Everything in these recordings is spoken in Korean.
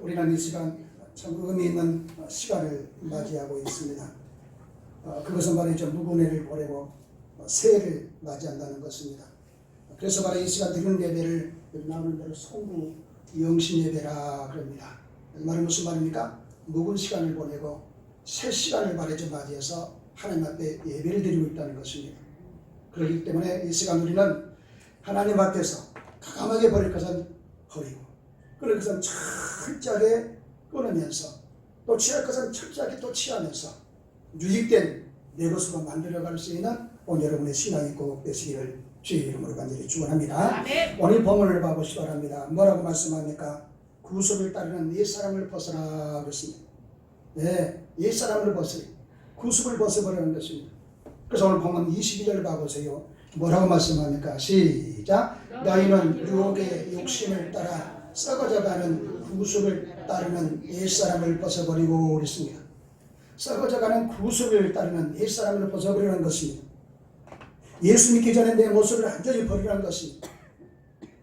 우리는 이 시간 참 의미 있는 시간을 맞이하고 있습니다. 그것은 말이죠. 무분해를 보내고 새해를 맞이한다는 것입니다. 그래서 바로 이 시간 드리는 예배를 나오는 대로 송구 영신 예배라 그럽니다. 이 말은 무슨 말입니까? 묵은 시간을 보내고 새 시간을 말이죠. 맞이해서 하나님 앞에 예배를 드리고 있다는 것입니다. 그렇기 때문에 이 시간 우리는 하나님 앞에서 가감하게 버릴 것은 버리고 끊을 것은 철저하게 끊으면서 또 취할 것은 철저하게 또 취하면서 유익된 내 것으로 만들어갈 수 있는 오늘 여러분의 신앙이 꼭 되시기를 주의 이름으로 간절히 축원합니다. 오늘 본문을 봐보시기 바랍니다. 뭐라고 말씀합니까? 구속을 따르는 옛사람을 벗어라 그랬습니다. 네, 옛사람을 벗으리 구속을 벗어버리는 것입니다. 그래서 오늘 본문 22절 봐보세요. 뭐라고 말씀합니까? 시작. 너희는 유혹의 욕심을 따라 썩어져가는 구속을 따르는 옛사람을 벗어버리고 그랬습니다. 썩어져가는 구속을 따르는 옛사람을 벗어버리는 것입니다. 예수 믿기 전에 내 모습을 완전히 버리라는 것입니다.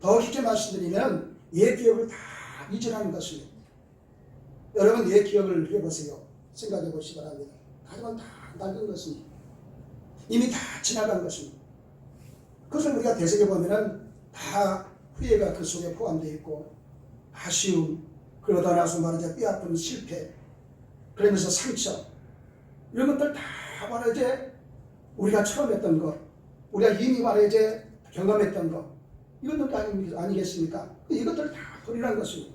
더 깊게 말씀드리면 옛 기억을 다 잊으라는 것입니다. 여러분 옛 기억을 해보세요. 생각해 보시기 바랍니다. 하지만 다 낡은 것입니다. 이미 다 지나간 것입니다. 그것을 우리가 되새겨 보면은 다 후회가 그 속에 포함되어 있고 아쉬움, 그러다 나서 말이죠 뼈아픈 실패, 그러면서 상처 이런 것들 다 말이죠 우리가 처음 했던 것, 우리가 이미 말이죠 경험했던 것 이것들 아니겠습니까? 이것들 다 버리라는 것입니다.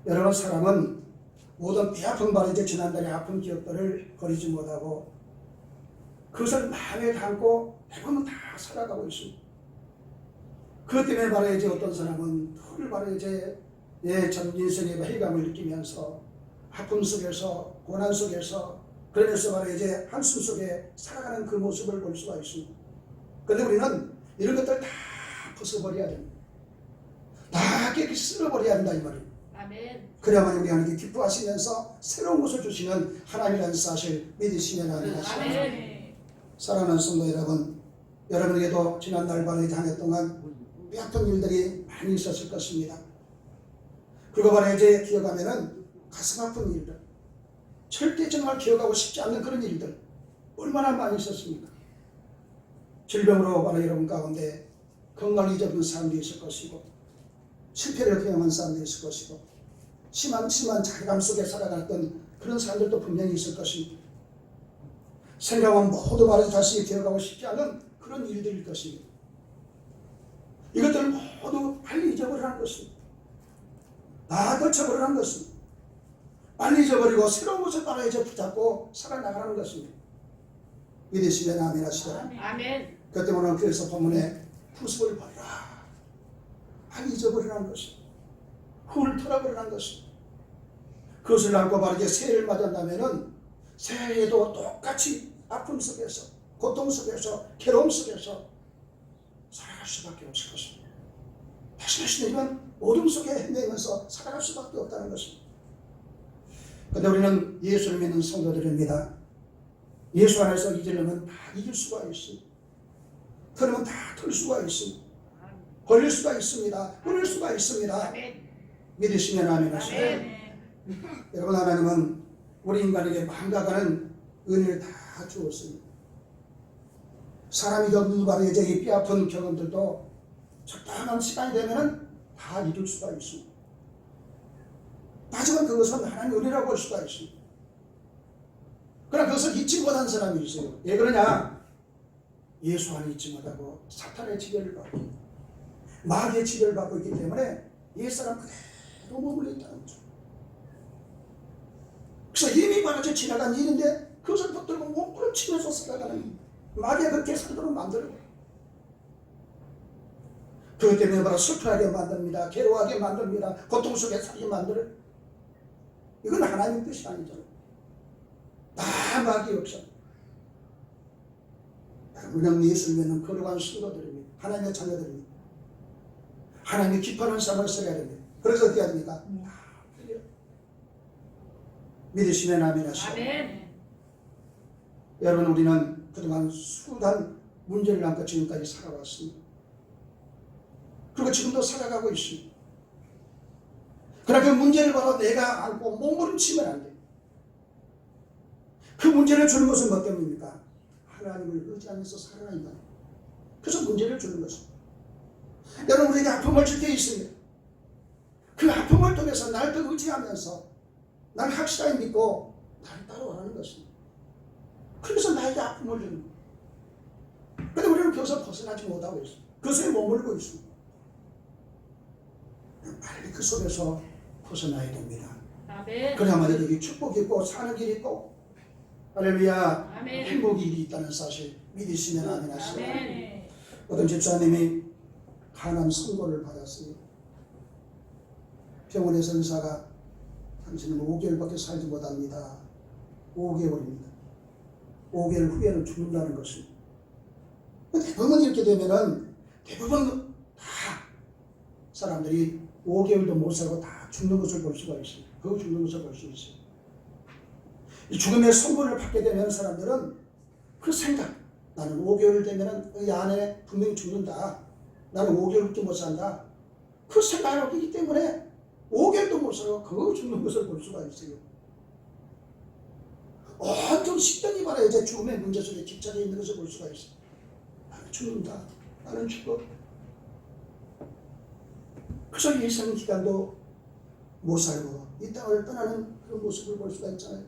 여러분 사람은 모든 뼈아픈 말이죠 지난달의 아픈 기억들을 버리지 못하고 그것을 마음에 담고 대부분 다 살아가고 있습니다. 그것 때문에 말이죠 어떤 사람은 늘 말이죠 전 인생의 회의감을 느끼면서 아픔 속에서 고난 속에서 그러면서 말이죠 한숨 속에 살아가는 그 모습을 볼 수가 있습니다. 그런데 우리는 이런 것들 다 벗어버려야 됩니다. 다 깨끗이 쓸어버려야 한다 이 말입니다. 아멘. 그래야만 우리 하나님이 기뻐하시면서 새로운 것을 주시는 하나님이라는 사실 믿으시면 합니다. 아멘. 사랑하는 성도 여러분, 여러분에게도 지난 날 반의 한 해 동안 뼈아픈 일들이 많이 있었을 것입니다. 그리고 바로 이제 기억하면은 가슴 아픈 일들, 절대 정말 기억하고 싶지 않는 그런 일들 얼마나 많이 있었습니까? 질병으로 바로 여러분 가운데 건강을 잊어버린 사람도 있을 것이고 실패를 경험한 사람도 있을 것이고 심한 자괴감 속에 살아갔던 그런 사람들도 분명히 있을 것입니다. 생각은 모두 말해서 다시 기억하고 싶지 않은 그런 일들일 것입니다. 이것들을 모두 빨리 잊어버리라는 것입니다. 다 떨쳐버리라는 것입니다. 빨리 잊어버리고 새로운 것을 따라 이제 붙잡고 살아나가는 것입니다. 믿으시면 아멘 하시더라. 아멘. 그 때문에 그래서 본문에 구습을 버리라. 빨리 잊어버리라는 것입니다. 후를 털어버리라는 것입니다. 그것을 안고 바르게 새해를 맞이한다면은 새해에도 똑같이 아픔 속에서 고통 속에서 괴로움 속에서 살아갈 수밖에 없을 것입니다. 다시는 어둠 속에 헤매면서 살아갈 수밖에 없다는 것입니다. 그런데 우리는 예수를 믿는 성도들입니다. 예수 안에서 잊으려면 다 잊을 수가 있습니다. 털으면 다 털 수가 있습니다. 걸릴 수가 있습니다. 끊을 수가 있습니다. 믿으시면 아멘 하시고 여러분 하나님은 우리 인간에게 망각하는 은혜를 다 주었습니다. 사람이 겪는 바로 이제 이 뼈아픈 경험들도 적당한 시간이 되면 다 잊을 수가 있습니다. 하지만 그것은 하나님의 은혜라고 할 수가 있습니다. 그러나 그것을 잊지 못한 사람이 있어요. 왜 그러냐? 예수 안에 잊지 못하고 사탄의 지배를 받고 마귀의 지배를 받고 있기 때문에 옛사람 그대로 머물러 있다는 거죠. 그래서 이미 말하지 지나간 일인데 그것을 붙들고 몸부림치면서 살아가는 마귀가 그렇게 살도록 만들고 그것 때문에 바로 슬퍼하게 만듭니다. 괴로워하게 만듭니다. 고통 속에 살게 만들어요. 이건 하나님의 뜻이 아니잖아요. 다 마귀 역사. 우리는 예수를 믿는 거룩한 성도들입니다. 하나님의 자녀들입니다. 하나님이 기뻐하는 삶을 살아야 됩니다. 그래서 어떻게 해야 됩니까? 믿으시면 아멘 하시오. 아멘. 여러분 우리는 그동안 수단 문제를 안고 지금까지 살아왔습니다. 그리고 지금도 살아가고 있습니다. 그러나 그 문제를 바로 내가 안고 몸부림치면 안 돼. 그 문제를 주는 것은 뭐 때문입니까? 하나님을 의지하면서 살아야 한다. 그래서 문제를 주는 것입니다. 여러분, 우리에게 아픔을 줄 때 있습니다. 그 아픔을 통해서 나를 더 의지하면서 나를 확실하게 믿고 나를 따라오라는 것입니다. 그래서 나에게 아픔을 주는 거예요. 그런데 우리는 그것을 벗어나지 못하고 있습니다. 그것에 머물고 있습니다. 빨리 그 속에서 벗어나야 됩니다. 아멘. 그래야만 여기 축복이 있고 사는 길이 있고 할렐루야 아멘. 행복이 있다는 사실 믿으시면 아멘 하시오. 아멘. 어떤 집사님이 간암 선고를 받았어요. 병원에서 의사가 당신은 5개월밖에 살지 못합니다. 5개월입니다. 5개월 후에는 죽는다는 것입니다. 대부분 이렇게 되면은 대부분 다 사람들이 5개월도 못 살고 다 죽는 것을 볼 수가 있습니다. 그 죽는 것을 볼 수 있어요. 이 죽음의 선고를 받게 되면 사람들은 그 생각, 나는 5개월 되면은 이 안에 분명히 죽는다. 나는 5개월밖에 못 산다. 그 생각을 하기 때문에 5개월도 못 살고 그 죽는 것을 볼 수가 있어요. 온통 식견이 바라 이제 죽음의 문제 속에 집착해 있는 것을 볼 수가 있어요. 나는 죽는다. 나는 죽어. 그래서 일생 기간도 못 살고 이 땅을 떠나는 그런 모습을 볼 수가 있잖아요.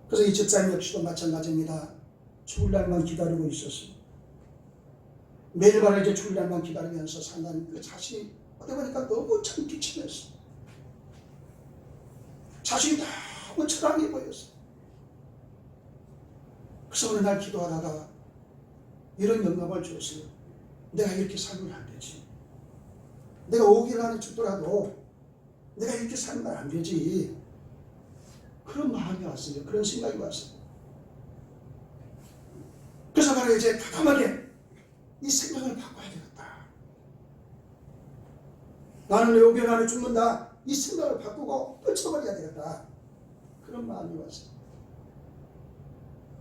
그래서 이 집사님 역시도 마찬가지입니다. 죽을 날만 기다리고 있었어요. 매일 밤에 이제 죽을 날만 기다리면서 산다는 그 자신이 어떻게 보니까 너무 참 비참했어. 자신이 너무 처량해 보였어. 그래서 어느 날 기도하다가 이런 영감을 주었어요. 내가 이렇게 살면 안 되지. 내가 5개월 안에 죽더라도 내가 이렇게 살면 안 되지. 그런 마음이 왔어요. 그런 생각이 왔어요. 그래서 바로 이제 과감하게 이 생각을 바꿔야 되겠다. 나는 내 5개월 안에 죽는다. 이 생각을 바꾸고 떨쳐버려야 되겠다. 그런 마음이 왔어요.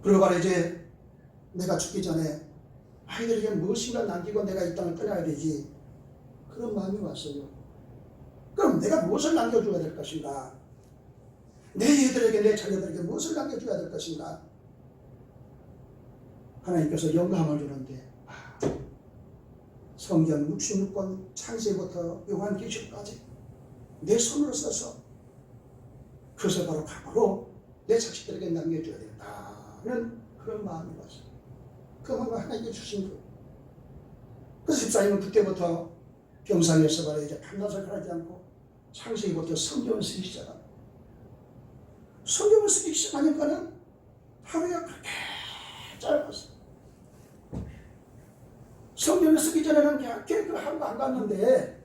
그리고 바로 이제 내가 죽기 전에 아이들에게 무엇인가 남기고 내가 이 땅을 떠나야 되지. 그런 마음이 왔어요. 그럼 내가 무엇을 남겨줘야 될 것인가? 내 애들에게, 내 자녀들에게 무엇을 남겨줘야 될 것인가? 하나님께서 영감을 주는데 성경 66권 창세부터 요한계시록까지 내 손으로 써서 그것을 바로 각오로 내 자식들에게 남겨줘야 되겠다는 그런 마음이 왔어요. 그 마음을 하나님께 주신 거예요. 그래서 집사님은 그때부터 병상에서 바로 이제 밤낮을 가리지 않고 창세기부터 성경을 쓰기 시작합니다. 성경을 쓰기 시작하니까는 하루가 그렇게 짧았어요. 성경을 쓰기 전에는 그냥 그 하루가 안 갔는데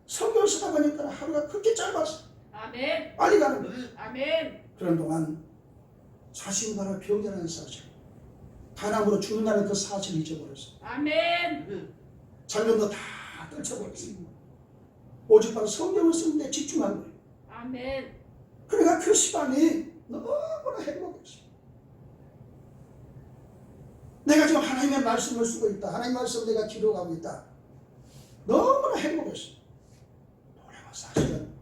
성경을 쓰다 보니까 하루가 그렇게 짧았어요. 아멘. 빨리 가는 거예요. 아멘. 그런 동안 자신이 바로 병자라는 사실, 간암으로 죽는다는 그 사실을 잊어버렸어요. 아멘. 장면도 다 떨쳐버렸어요. 오직 바로 성경을 쓰는 데 집중한 거예요. 아멘. 그러니까 그 시간이 너무나 행복했어요. 내가 지금 하나님의 말씀을 쓰고 있다. 하나님의 말씀을 내가 기록하고 있다. 너무나 행복했어요. 놀라운 사실은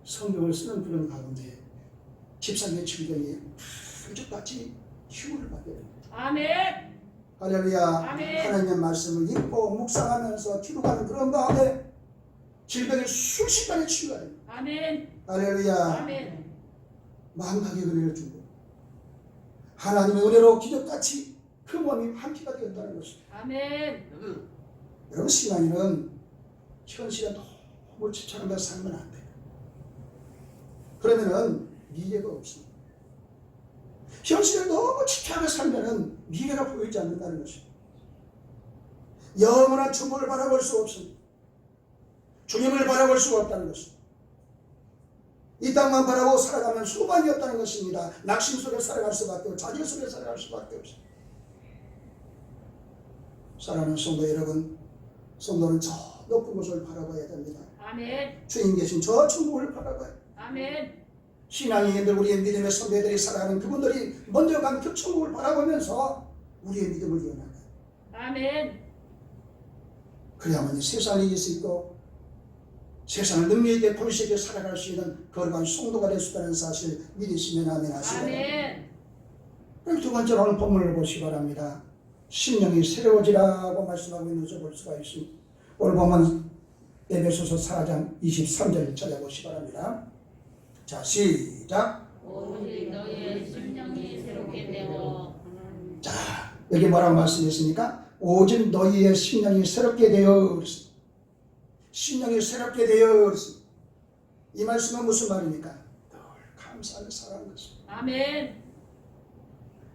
성경을 쓰는 그런 가운데 집사님의 질병이 풀죽같이 휴를 받게 됩니다. 아멘. 할렐루야. 아멘. 하나님의 말씀을 읽고 묵상하면서 기록하는 그런 가운데 질병이 순식간에 치유가 됩니다. 아멘. 할렐루야. 아멘. 만강의 은혜를 주고 하나님의 은혜로 기적같이 그 몸이 함께가 되었다는 것입니다. 아멘. 여러분, 신앙인은 현실에 너무 집착하며 살면 안 돼요. 그러면은 미래가 없습니다. 현실에 너무 집착하며 살면은 미래가 보이지 않는다는 것입니다. 영원한 천국을 바라볼 수 없습니다. 주님을 바라볼 수가 없다는 것입니다. 이 땅만 바라보고 살아가면 소망이 없다는 것입니다. 낙심 속에 살아갈 수밖에 없고 자질 속에 살아갈 수밖에 없습니다. 사랑하는 성도 여러분, 성도는 저 높은 곳을 바라봐야 됩니다. 아멘. 주님 계신 저 천국을 바라봐야 됩니다. 아멘. 신앙인들, 우리의 믿음의 선배들이 살아가는 그분들이 먼저 간 그 천국을 바라보면서 우리의 믿음을 이어나가요. 아멘. 그래야만 세상을 이길 수 있고 세상을 능력 있게 불시게 살아갈 수 있는 거룩한 성도가 될 수 있다는 사실 믿으시면 아멘 하시고, 아멘. 그럼 두 번째로 오늘 본문을 보시기 바랍니다. 심령이 새로워지라고 말씀하고 있는 것을 볼 수가 있습니다. 오늘 보면 에베소서 4장 23절 찾아보시기 바랍니다. 자, 시작. 오직 너희의 심령이 새롭게 되어. 자, 여기 뭐라고 말씀했습니까? 오직 너희의 심령이 새롭게 되어. 심령이 새롭게 되어. 이 말씀은 무슨 말입니까? 늘 감사하며 살아가는 것입니다. 아멘.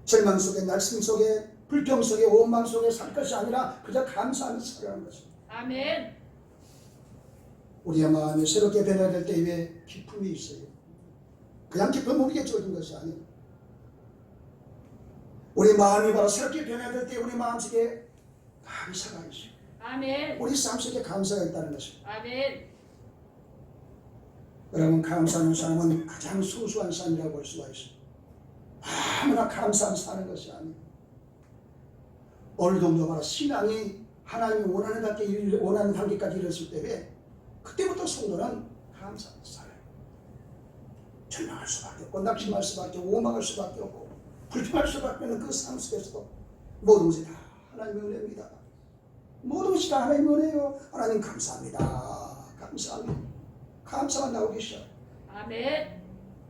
절망 속에, 날심 속에, 불평 속에, 원망 속에 살 것이 아니라 그저 감사하며 살아가는 것입니다. 아멘. 우리의 마음이 새롭게 변화될 때에 기쁨이 있어요. 그냥 기쁨 우리에게 주어진 것이 아니에요. 우리 마음이 바로 새롭게 변화될 때 우리 마음속에 감사가 있어요. 아멘. 우리 삶 속에 감사가 있다는 것입니다. 아멘. 여러분, 감사하는 사람은 가장 소수한 사람이라고 볼 수가 있어요. 아무나 감사하며 사는 것이 아니에요. 어느 정도 바로 신앙이 하나님이 원하는 단계까지 이르렀을 때에 그때부터 성도는 감사하며 살아요. 절망할 수밖에 없고, 낙심할 수밖에 없고, 원망할 수밖에 없고, 불평할 수밖에 없는 그 삶 속에서도 모든 것이 다 하나님의 은혜입니다. 모든 것이 다 하나님의 은혜요. 하나님 감사합니다. 감사합니다. 감사가 나오기 시작. 아멘.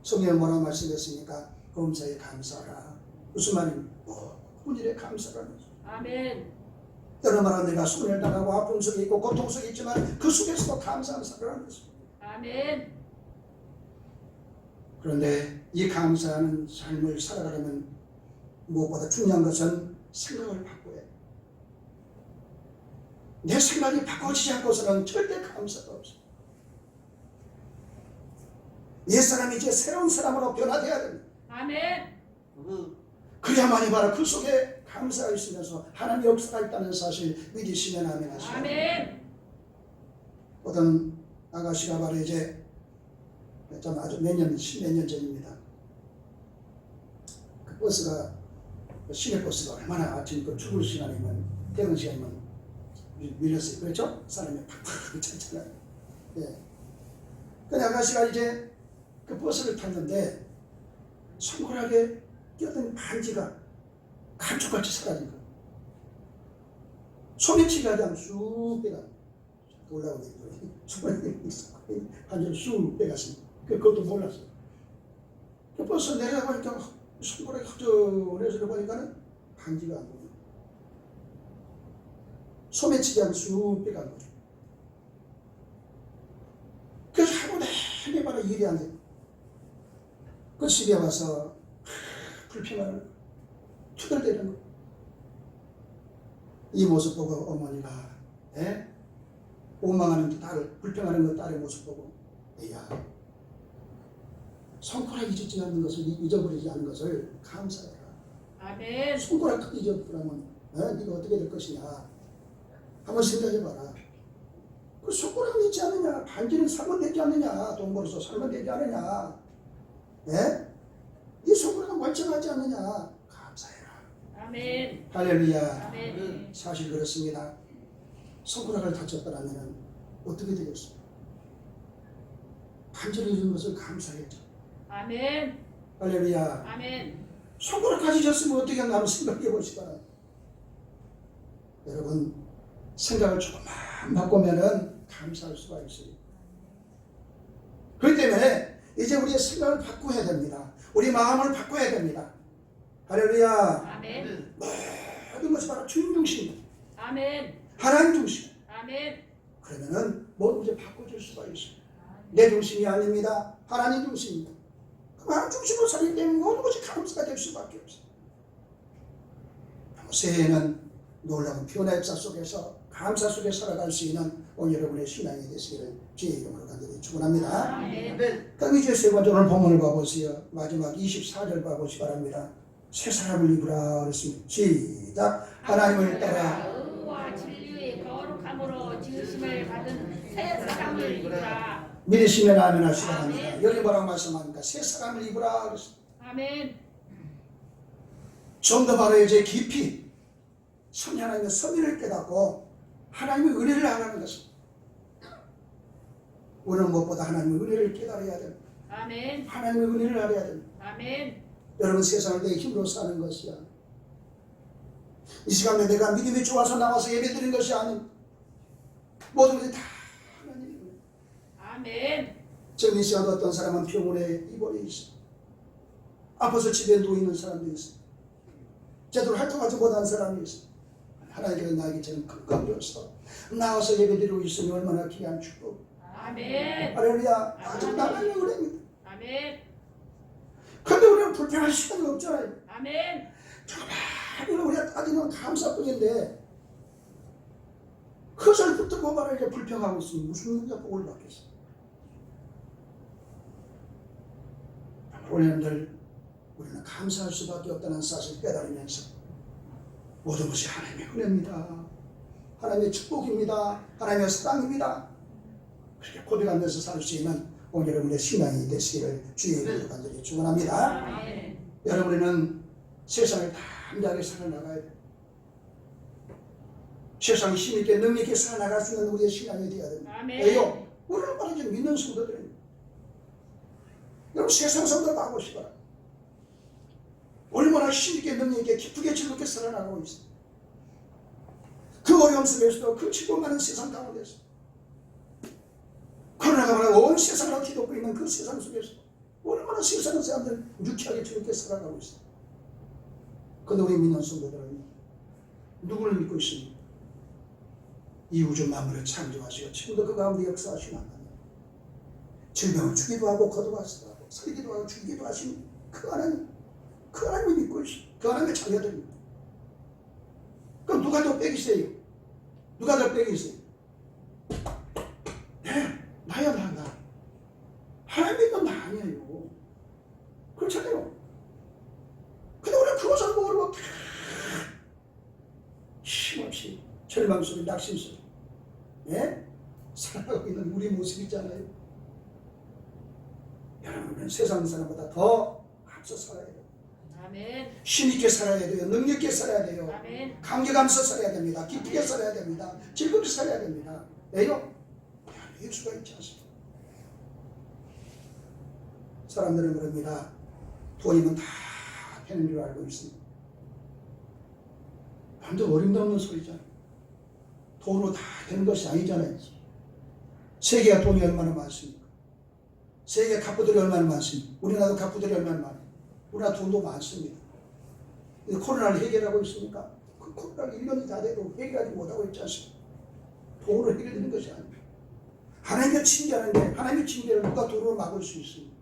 성경에 뭐라고 말씀했습니까? 범사에 감사하라. 무슨 말입니까? 모든 일에 감사라는 거죠. 아멘. 때로 말하면 내가 손해를 당하고 아픔 속에 있고 고통 속에 있지만 그 속에서도 감사하며 살아가는 것입니다. 아멘. 그런데 이 감사하는 삶을 살아가려면 무엇보다 중요한 것은 생각을 바꿔야 해요. 내 생각이 바꿔지지 않고서는 절대 감사가 없어요. 옛사람이 이제 새로운 사람으로 변화되어야 됩니다. 아멘. 그래야만이 바로 그 속에 감사가 있으면서 하나님의 역사가 있다는 사실 믿으시면 아멘 하시고, 아멘. 어떤 아가씨가 바로 이제 좀 아주 십몇 년 전입니다. 그 버스가, 시내버스가 얼마나 아침 그 출근 시간이면, 퇴근 시간이면 밀렸어요. 그렇죠? 사람이 팍팍 찼잖아요. 예. 그 아가씨가 이제 그 버스를 탔는데 손가락에 끼었던 반지가 감쪽같이 사라진 거예요. 소매치기가 그냥 쑥 빼가 올라오는 거예요. 손가락에 반지를 쑥 빼갔습니다. 그것도 몰랐어요. 그 버스 내려보니까 손가락이 허전해서 보니까는 반지가 안 보여요. 소매치기 하면 쑥 빼간 거예요. 그래서 하루 내내 바로 일이 안 돼요. 그 집에 와서 불평하는, 투덜대는 거. 이 모습 보고 어머니가 원망하는 딸을, 불평하는 그 딸의 모습 보고, 야, 손가락 잊지 않는 것을, 잊어버리지 않는 것을 감사해라. 아멘. 손가락 잊어버리면 네가 어떻게 될 것이냐 한번 생각해봐라. 그 손가락은 있지 않느냐, 반지는 살면 되지 않느냐, 돈 벌어서 살면 되지 않느냐, 이 손가락은 멀쩡하지 않느냐, 감사해라. 아멘. 할렐루야. 아멘. 사실 그렇습니다. 손가락을 다쳤더라면 어떻게 되겠어요? 반지를 잃은 것을 감사했죠. 아멘. 할렐루야. 아멘. 손가락까지 졌으면 어떻게 하나 한번 생각해 보시다. 여러분, 생각을 조금만 바꾸면은 감사할 수가 있어요. 그렇기 때문에 이제 우리의 생각을 바꿔야 됩니다. 우리 마음을 바꿔야 됩니다. 할렐루야. 아멘. 모든 것이 바로 주인 중심, 아멘. 하나님 중심. 아멘. 그러면은 모든 것이 바꿔질 수가 있어요. 내 중심이 아닙니다. 하나님 중심입니다. 그 하나님 중심으로 살기 때문에 모든 것이 감사가 될 수밖에 없어요. 새해에는 놀라운 변화의 역사 속에서 감사 속에 살아갈 수 있는 오늘 여러분의 신앙이 되시기를 주의 이름으로 간절히 축원합니다. 아멘. 그럼 이제 세 번째 오늘 본문을 봐보세요. 마지막 24절 봐보시기 바랍니다. 새 사람을 입으라 그랬습니다. 시작. 하나님을 따라 의와 진리의 거룩함으로 지으심을 받은 새 사람을 입으라. 믿으시면 아멘 하시기 바랍니다. 여기 뭐라고 말씀합니까? 새 사람을 입으라 그랬습니다. 아멘. 좀 더 바로 이제 깊이 하나님의 섭리를 깨닫고 하나님의 은혜를 알아가는 것입니다. 우리는 무엇보다 하나님의 은혜를 깨달아야 됩니다. 아멘. 하나님의 은혜를 알아야 됩니다. 아멘. 여러분, 세상을 내 힘으로 사는 것이야. 이 시간에 내가 믿음이 좋아서 나와서 예배드린 것이 아닌 모든 것이 다 하나님의 은혜. 아멘. 지금 이 시간 어떤 사람은 병원에 입원해 있어. 아파서 집에 누워있는 사람도 있어. 제대로 활동하지 못한 사람이 있어. 하나님께서 나에게 저는 큰 감동이었어. 나와서 예배드리고 있으니 얼마나 귀한 축복. 아멘. 할렐루야. 아주 나만의 은혜입니다. 아멘. 그런데 우리는 불평할 시간이 없잖아요. 아멘. 정말 우리가 따지면 감사뿐인데 그것을 붙들고 말을 이제 불평하고 있으면 무슨 의미가 복을 받겠어. 우리는 감사할 수밖에 없다는 사실을 깨달으면서 모든 것이 하나님의 은혜입니다. 하나님의 축복입니다. 하나님의 사랑입니다. 그렇게 고백하면서 살 수 있는 오늘 여러분의 신앙이 되시기를 주의 이름으로 간절히 축원합니다. 아멘. 여러분은 세상을 담대하게 살아나가야 돼요. 세상 힘있게 능력있게 살아나갈 수 있는 우리의 신앙이 되어야 됩니다. 아멘. 왜요? 우리는 바로 이제 믿는 성도들입니다. 여러분, 세상 성도를 봐보시거라. 얼마나 힘있게 능력있게 기쁘게 즐겁게 살아나가고 있어요. 그 어려움 속에서도 그 지고 많은 세상 가운데서 코로나가 말하고 온 세상을 뒤덮고 있는 그 세상 속에서 얼마나 세상 사람들 유쾌하게 즐겁게 살아가고 있어요. 그런데 우리 믿는 성도들은 누구를 믿고 있습니까? 이 우주 만물을 창조하시고 지금도 그 가운데 역사하시는 하나님, 질병을 주기도 하고 거두가시기도 하고 살기도 하고 죽이기도 하시는 그 하나님, 그 하나님을 믿고 있어요. 그 하나님의 자녀들입니다. 그럼 누가 더 빼기세요? 누가 더 빼기세요? 네, 나야 나. 하나님 믿는 나 아니에요. 그렇잖아요. 근데 우리는 그것을 모르고 힘없이 절망 속에 낙심 속에 살아가고 있는 우리 모습 있잖아요. 여러분은 세상 사람보다 더 앞서 살아야 돼요. 아멘. 힘있게 살아야 돼요. 능력있게 살아야 돼요. 아멘. 감격하면서 살아야 됩니다. 기쁘게 살아야 됩니다. 즐겁게 살아야 됩니다. 왜요? 예수가 있지 않습니까? 사람들은 그럽니다. 돈이면 다 되는 줄 알고 있습니다. 완전 어림도 없는 소리잖아요. 돈으로 다 되는 것이 아니잖아요. 세계가 돈이 얼마나 많습니까? 세계 갑부들이 얼마나 많습니까? 우리나라도 갑부들이 얼마나 많아요. 우리나라 돈도 많습니다. 근데 코로나를 해결하고 있습니까? 그 코로나가 1년이 다 돼도 해결하지 못하고 있지 않습니까? 돈으로 해결되는 것이 아닙니다. 하나님의 징계하는데 하나님의 징계를 누가 돈으로 막을 수 있습니까?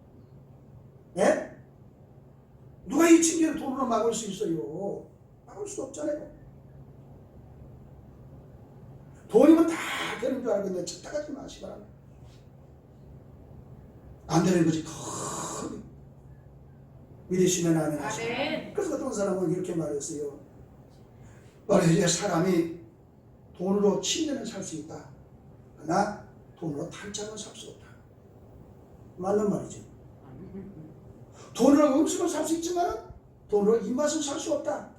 네? 누가 이 징계를 돈으로 막을 수 있어요? 막을 수 없잖아요. 돈이면 다 되는 줄 알고 있는데 착각하지 마시기 바랍니다. 안 되는 것이 더 믿으시면 아멘 하시고. 그래서 어떤 사람은 이렇게 말했어요. 이제 사람이 돈으로 침대는 살 수 있다. 그러나 돈으로 탄창은 살 수 없다. 맞는 말이죠. 돈으로 음식을 살 수 있지만 돈으로 입맛은 살 수 없다.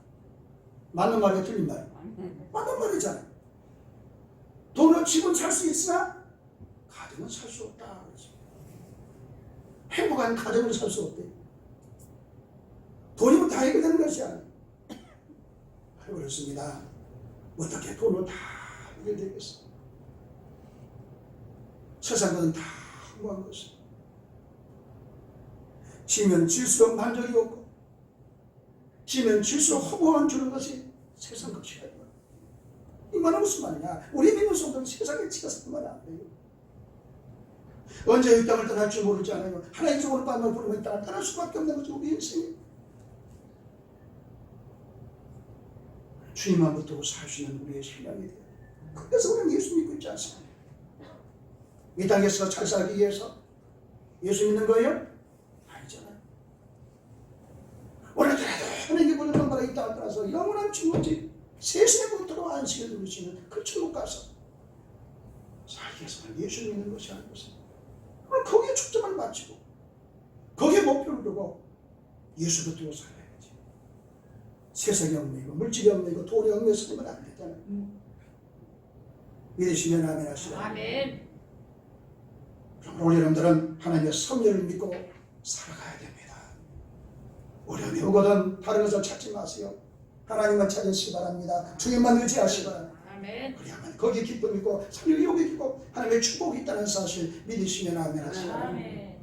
맞는 말이에요? 틀린 말이에요? 맞는 말이잖아요. 돈으로 집은 살 수 있으나 가정은 살 수 없다. 행복한 가정을 살 수 없대. 돈이면 다 해결되는 것이 아니에요. 그렇습니다. 어떻게 돈으로 다 해결되겠어? 세상 것은 다 허무한 것이에요. 지면 질수록 만족이 없고 지면 질수록 허무함을 주는 것이 세상 것이야. 이 말은 무슨 말이냐? 우리 믿는 성도는 세상에 치여서 말이 안 돼요. 언제 이 땅을 떠날 줄 모르지 않아요. 하나님 쪽으로 빠져 부르면 이 땅을 떠날 수밖에 없는 거죠. 우리 인생이. 주님만 붙들고 살 수 있는 우리의 신앙이 돼요. 그래서 우리는 예수 믿고 있지 않습니까? 이 땅에서 잘 살기 위해서 예수 믿는 거예요? 아니잖아요. 오늘도 하나님께 보내는 바라 이 땅을 떠나서 영원한 주님지 세상에 붙들어 안식을 누리시는 그 천국 가서 살기 위해서는 예수 믿는 것이 아닌 것입니다. 그럼 거기에 초점을 맞추고 거기에 목표를 두고 예수 붙들고 살아야지. 세상이 얽매이고 물질이 얽매이고 돈이 얽매이면 안 되잖아요. 믿으시면 아멘 하시라. 아멘. 그러므로 여러분들은 하나님의 섭리를 믿고 살아가야 됩니다. 어려움이 오거든 다른 것을 찾지 마세요. 하나님만 찾으시기 바랍니다. 주님만 의지하시기 바랍니다. 아멘. 그래야만 거기에 기쁨이 있고 성령의 욕이 있고 하나님의 축복이 있다는 사실 믿으시면 아멘 하시기 바랍니다. 아멘.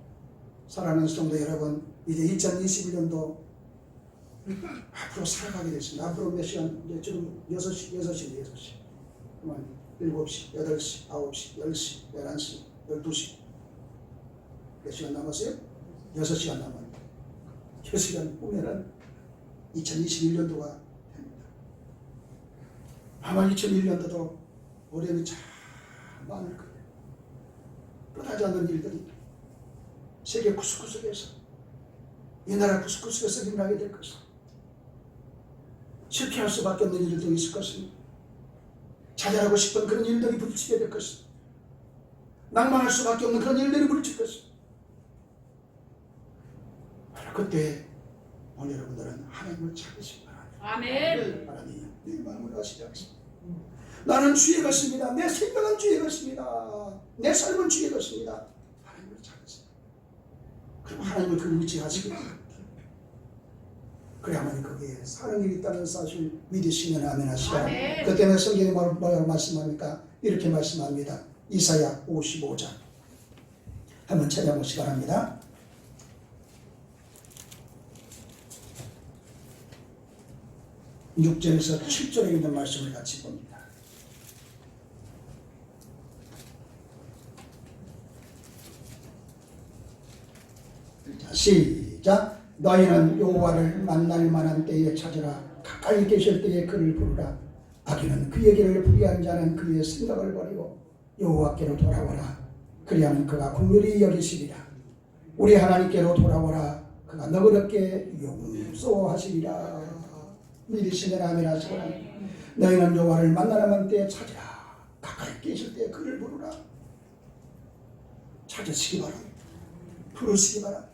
사랑하는 성도 여러분, 이제 2021년도 앞으로 살아가게 됐습니다. 앞으로 몇 시간? 이제 지금 6시. 그만 7시, 8시, 9시, 10시, 11시, 12시. 몇 시간 남았어요? 6시간 남았는데 6시간 보면은 2021년도가 됩니다. 아마 2001년도도 어려움이 참 많을 거예요. 끝나지 않는 일들이 세계 구석구석에서 이 나라 구석구석에서 일어나게 될 것입니다. 실패할 수밖에 없는 일도 있을 것입니다. 자살하고 싶은 그런 일들이 부딪히게 될 것입니다. 낭만할 수밖에 없는 그런 일들이 부딪힐 것입니다. 그때 오늘 여러분들은 하나님을 찾으시기 바랍니다. 아멘. 하나님, 내 마음을 아시지 않습니다. 나는 주의 것입니다. 내 생명은 주의 것입니다. 내 삶은 주의 것입니다. 하나님을 찾으세요. 그리고 하나님을 그 의지하시기 바랍니다. 그래야만 거기에 사는 일이 있다는 사실 믿으시면 아멘 하시라. 아멘. 그 때문에 성경이 뭐라고 말씀합니까? 이렇게 말씀합니다. 이사야 55장 한번 찾아보시기 바랍니다. 6절에서 7절에 있는 말씀을 같이 봅니다. 자, 시작. 너희는 여호와를 만날 만한 때에 찾으라. 가까이 계실 때에 그를 부르라. 악인은 그의 길을 불의한 자는 그의 생각을 버리고 여호와께로 돌아와라. 그리하면 그가 긍휼히 여기시리라. 우리 하나님께로 돌아오라. 그가 너그럽게 용서하시리라. 믿으시면 아멘 하시고 너희는 여호와를 만나는 때에 찾으라. 가까이 계실 때에 그를 부르라. 찾으시기 바랍니다. 부르시기 바랍니다.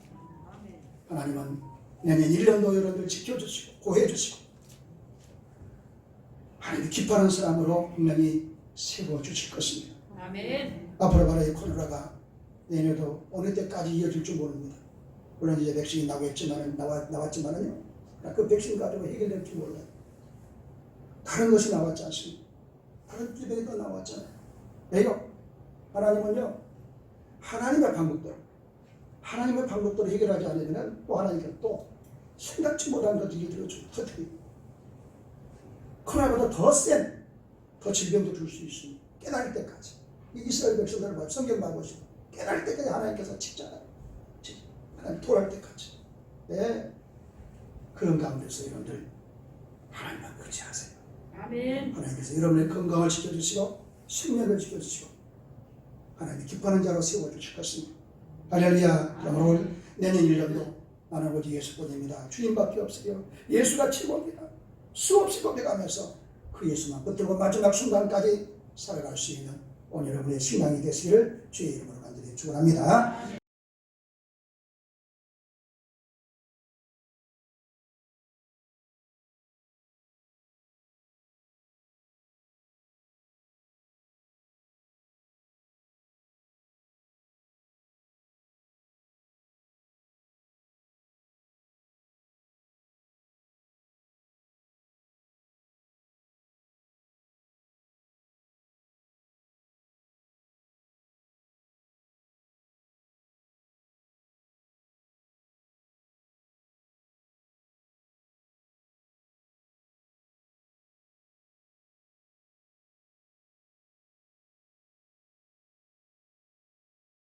하나님은 내년 1년도 여러분들 지켜주시고 구해주시고 하나님이 기뻐하는 사람으로 분명히 세워주실 것입니다. 아멘. 앞으로 바로 이 코로나가 내년에도 어느 때까지 이어질 줄 모릅니다. 물론 이제 백신이 나왔지만은요. 그 백신 가지고 해결될 줄 몰라요. 다른 것이 나왔지 않습니까? 다른 질병이 또 나왔잖아요. 왜요? 하나님은요. 하나님의 방법대로 해결하지 않으면 또 하나님께서 또 생각지 못한 것들이 터뜨리고 코로나보다 더 질병도 줄 수 있습니다. 깨달을 때까지. 이스라엘 백성들을 봐 성경 봐보시고 깨달을 때까지 하나님께서 치잖아요. 하나님 돌아올 때까지. 네. 그런 가운데서 여러분들 하나님만 의지하세요. 아멘. 하나님께서 여러분의 건강을 지켜주시고 생명을 지켜주시고 하나님이 기뻐하는 자로 세워주실 것입니다. 할렐루야. 그러므로 내년 1년도 나는 아버지 예수뿐입니다. 주님밖에 없어요. 예수가 최고입니다. 수없이 고백하면서 그 예수만 붙들고 마지막 순간까지 살아갈 수 있는 오늘 여러분의 신앙이 되시기를 주의 이름으로 간절히 축원합니다.